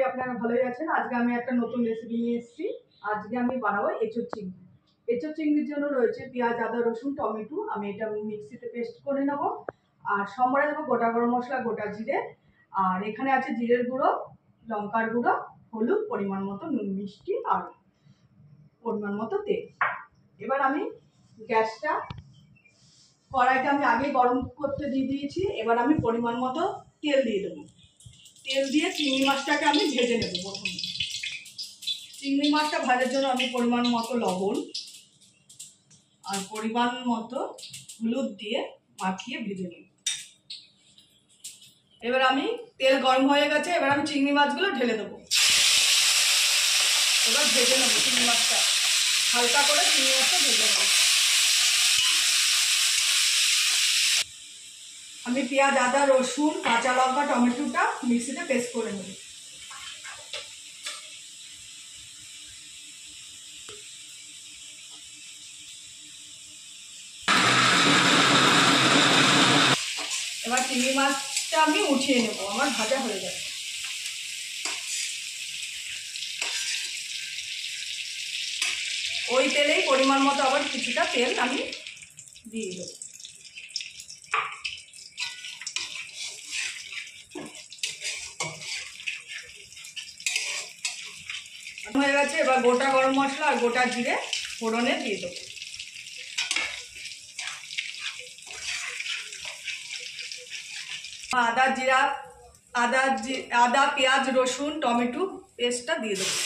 আপনারা ভালোই আছেন। আজকে আমি একটা নতুন রেসিপি নিয়ে এসেছি। আজকে আমি বানাবো এঁচোড় চিংড়ি। এঁচোড় চিংড়ির জন্য রয়েছে পেঁয়াজ, আদা, রসুন, টমেটো। আমি এটা মিক্সিতে পেস্ট করে নেব। আর সম্বরে দেবো গোটা গরম মশলা, গোটা জিরে। আর এখানে আছে জিরের গুঁড়ো, লঙ্কার গুঁড়ো, হলুদ, পরিমাণ মতো নুন, মিষ্টি আর পরিমাণ মতো তেল। এবার আমি গ্যাসটা কড়াইটা আমি আগে গরম করতে দিয়ে দিয়েছি। এবার আমি পরিমাণ মতো তেল দিয়ে দেবো। তেল দিয়ে চিংড়ি মাছটাকে আমি ভেজে নেব। প্রথমে চিংড়ি মাছটা ভাজার জন্য আমি পরিমাণ মতো লবণ আর পরিমাণ মতো হলুদ দিয়ে মাখিয়ে ভেজে নেব। এবার আমি তেল গরম হয়ে গেছে, এবার আমি চিংড়ি মাছগুলো ঢেলে দেবো। এবার ভেজে নেব চিংড়ি মাছটা, হালকা করে চিংড়ি মাছটা ভেজে নেব। আমি পেঁয়াজ, আদা, রসুন, কাঁচা লঙ্কা, টমেটোটা মিক্সিতে পেস্ট করে নেব। এবার চিংড়ি মাছটা আমি উঠিয়ে নেব, আমার ভাজা হয়ে যাবে। ওই তেলেই পরিমাণ মতো আবার কিছুটা তেল আমি দিয়ে দেবো। হয়ে গেছে, এবার গোটা গরম মশলা আর গোটা জিরে ফোড়নে দিয়ে দেবো। আদা, পেঁয়াজ, রসুন, টমেটো পেস্টটা দিয়ে দেবো।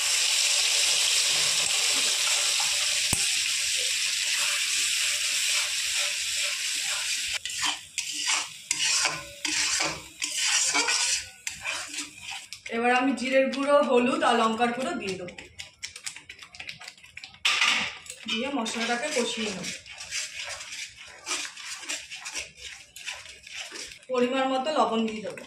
এবার আমি জিরের গুঁড়ো, হলুদ আর লঙ্কার গুঁড়ো দিয়ে দেবো। দিয়ে মশলাটাকে কষিয়ে নেব। পরিমাণ মতো লবণ দিয়ে দেবো।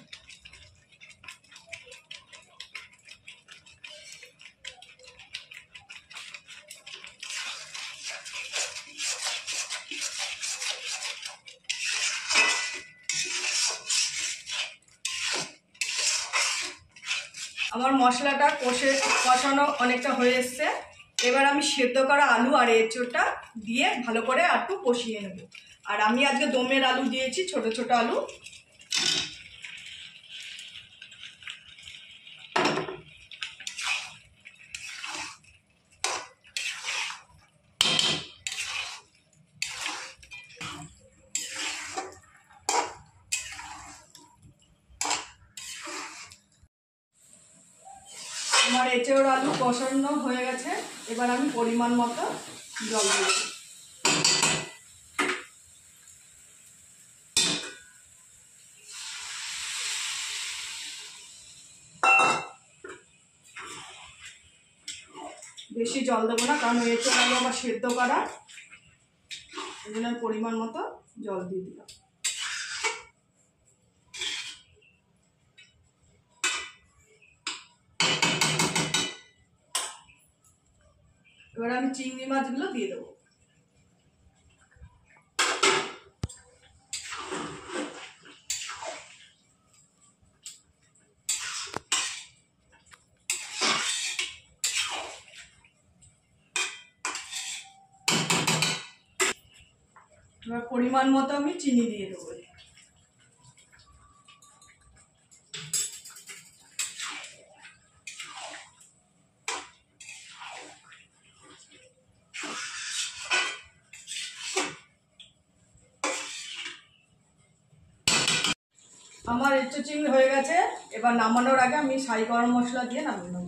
আমার মশলাটা কষানো অনেকটা হয়ে এসছে। এবার আমি সেদ্ধ করা আলু আর এঁচোড়টা দিয়ে ভালো করে একটু কষিয়ে নেব। আর আমি আজকে দমের আলু দিয়েছি, ছোট ছোট আলু। আমার এঁচোড় আলু কষানো হয়ে গেছে, এবার আমি পরিমাণ মতো জল দিয়ে দেব। বেশি জল দেবো না, কারণ এঁচোড় আলু আমার সেদ্ধ করা, এই জন্য পরিমাণ মতো জল দিয়ে দিলাম। এবার আমি চিংড়ি মাছগুলো দিয়ে দেবো। এবার পরিমাণ মতো আমি চিনি দিয়ে দেবো। আমার এঁচোড় চিংড়ি হয়ে গেছে, এবার নামানোর আগে আমি সাই গরম মশলা দিয়ে নামিয়ে নেব।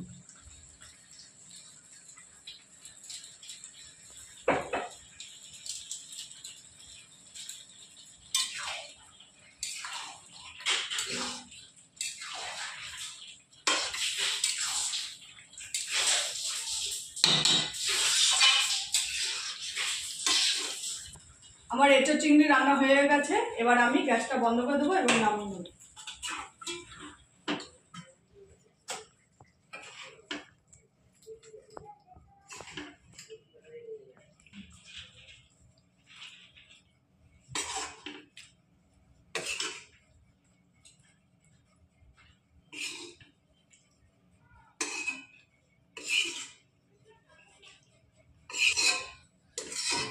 আমার এঁচোড় চিংড়ি রান্না হয়ে গেছে, এবার আমি গ্যাসটা বন্ধ করে দেবো এবং নামিয়ে নেব।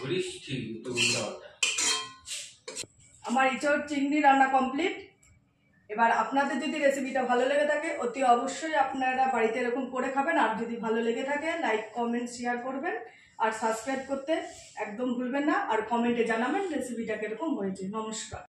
করিস ঠিক তো উল্টাপাল্টা। আমার এঁচোড় চিংড়ি রান্না কমপ্লিট। এবার আপনাদের যদি রেসিপিটা ভালো লেগে থাকে অতি অবশ্যই আপনারা বাড়িতে এরকম করে খাবেন। আর যদি ভালো লেগে থাকে লাইক কমেন্ট শেয়ার করবেন আর সাবস্ক্রাইব করতে একদম ভুলবেন না। আর কমেন্টে জানাবেন রেসিপিটা কিরকম হয়েছে। নমস্কার।